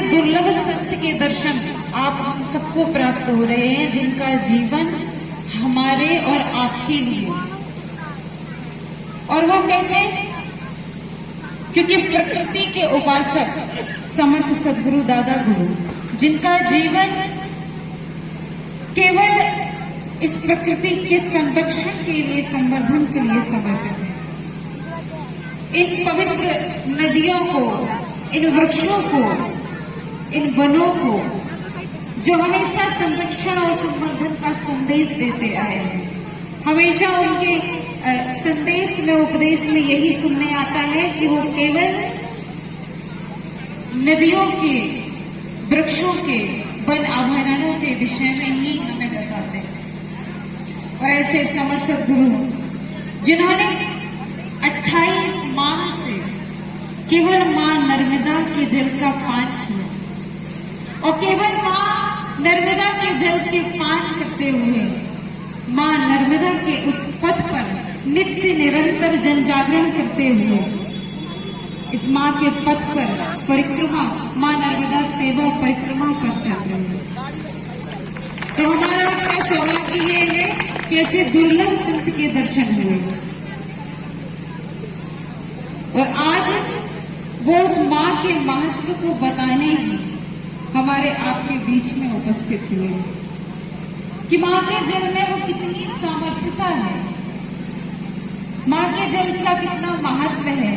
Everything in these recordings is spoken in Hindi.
दुर्लभ संत के दर्शन आप हम सबको प्राप्त हो रहे हैं, जिनका जीवन हमारे और आपके लिए। और वो कैसे? क्योंकि प्रकृति के उपासक समर्थ सदगुरु दादा गुरु, जिनका जीवन केवल इस प्रकृति के संरक्षण के लिए, संवर्धन के लिए समर्पित है। इन पवित्र नदियों को, इन वृक्षों को, इन वनों को, जो हमेशा संरक्षण और संवर्धन का संदेश देते आए हैं, हमेशा उनके संदेश में, उपदेश में यही सुनने आता है कि वो केवल नदियों के, वृक्षों के, वन अभयारण्यों के विषय में ही हमें बताते हैं। और ऐसे समर्थ सद्गुरु जिन्होंने 28 माह से केवल मां नर्मदा के जल का पान किया, और केवल मां नर्मदा के जल के पान करते हुए मां नर्मदा के उस पथ पर नित्य निरंतर जन जागरण करते हुए इस मां के पथ पर परिक्रमा, मां नर्मदा सेवा परिक्रमा पर चल रहे हैं। तो हमारा क्या सौभाग्य ये है कि ऐसे दुर्लभ संत के दर्शन हुए, और आज वो उस मां के महत्व को बताने ही हमारे आपके बीच में उपस्थित हुए कि मां के जल में वो कितनी सामर्थ्यता है, मां के जल का कितना महत्व है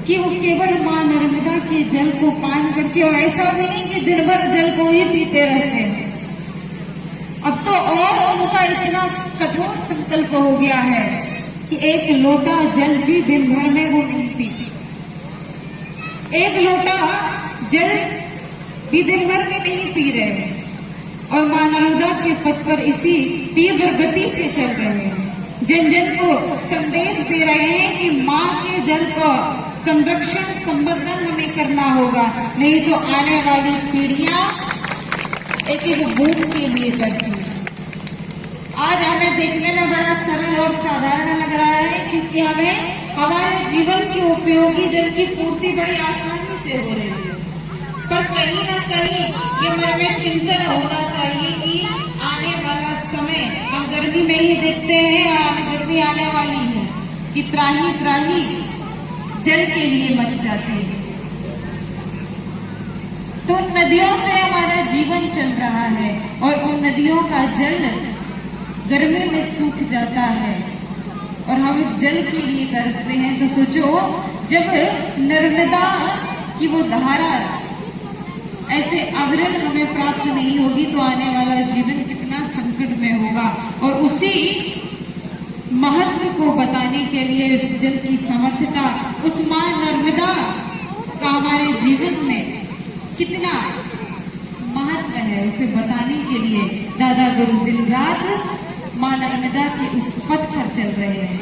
कि वो केवल मां नर्मदा के जल को पान करके, और ऐसा भी नहीं कि दिन भर जल को ही पीते रहते हैं। अब तो और उनका इतना कठोर संकल्प हो गया है कि एक लोटा जल भी दिन भर में वो नहीं पीते, एक लोटा जल भी दिन भर में नहीं पी रहे हैं, और मां नर्मदा के पथ पर इसी तीव्र गति से चल रहे हैं, जन जन को संदेश दे रहे हैं कि मां के जल का संरक्षण, संवर्धन हमें करना होगा, नहीं तो आने वाली पीढ़ियां एक एक बूंद के लिए तरसी। आज हमें देखने में बड़ा सरल और साधारण लग रहा है, क्योंकि हमें हमारे जीवन के उपयोगी जल की पूर्ति बड़ी आसानी से हो रही है, पर कहीं ना कहीं ये मन में चिंतन होना चाहिए कि आने वाला समय, हम गर्मी में ही देखते हैं, गर्मी आने वाली है कि त्राही त्राही जल के लिए मच जाती है। तो नदियों से हमारा जीवन चल रहा है, और उन नदियों का जल गर्मी में सूख जाता है, और हम जल के लिए तरसते हैं। तो सोचो, जब नर्मदा की वो धारा ऐसे अविरल हमें प्राप्त नहीं होगी, तो आने वाला जीवन कितना संकट में होगा। और उसी महत्व को बताने के लिए, उस जल की समर्थता, उस मां नर्मदा का हमारे जीवन में कितना महत्व है, उसे बताने के लिए दादा गुरु दिन रात मां नर्मदा के उस पथ पर चल रहे हैं।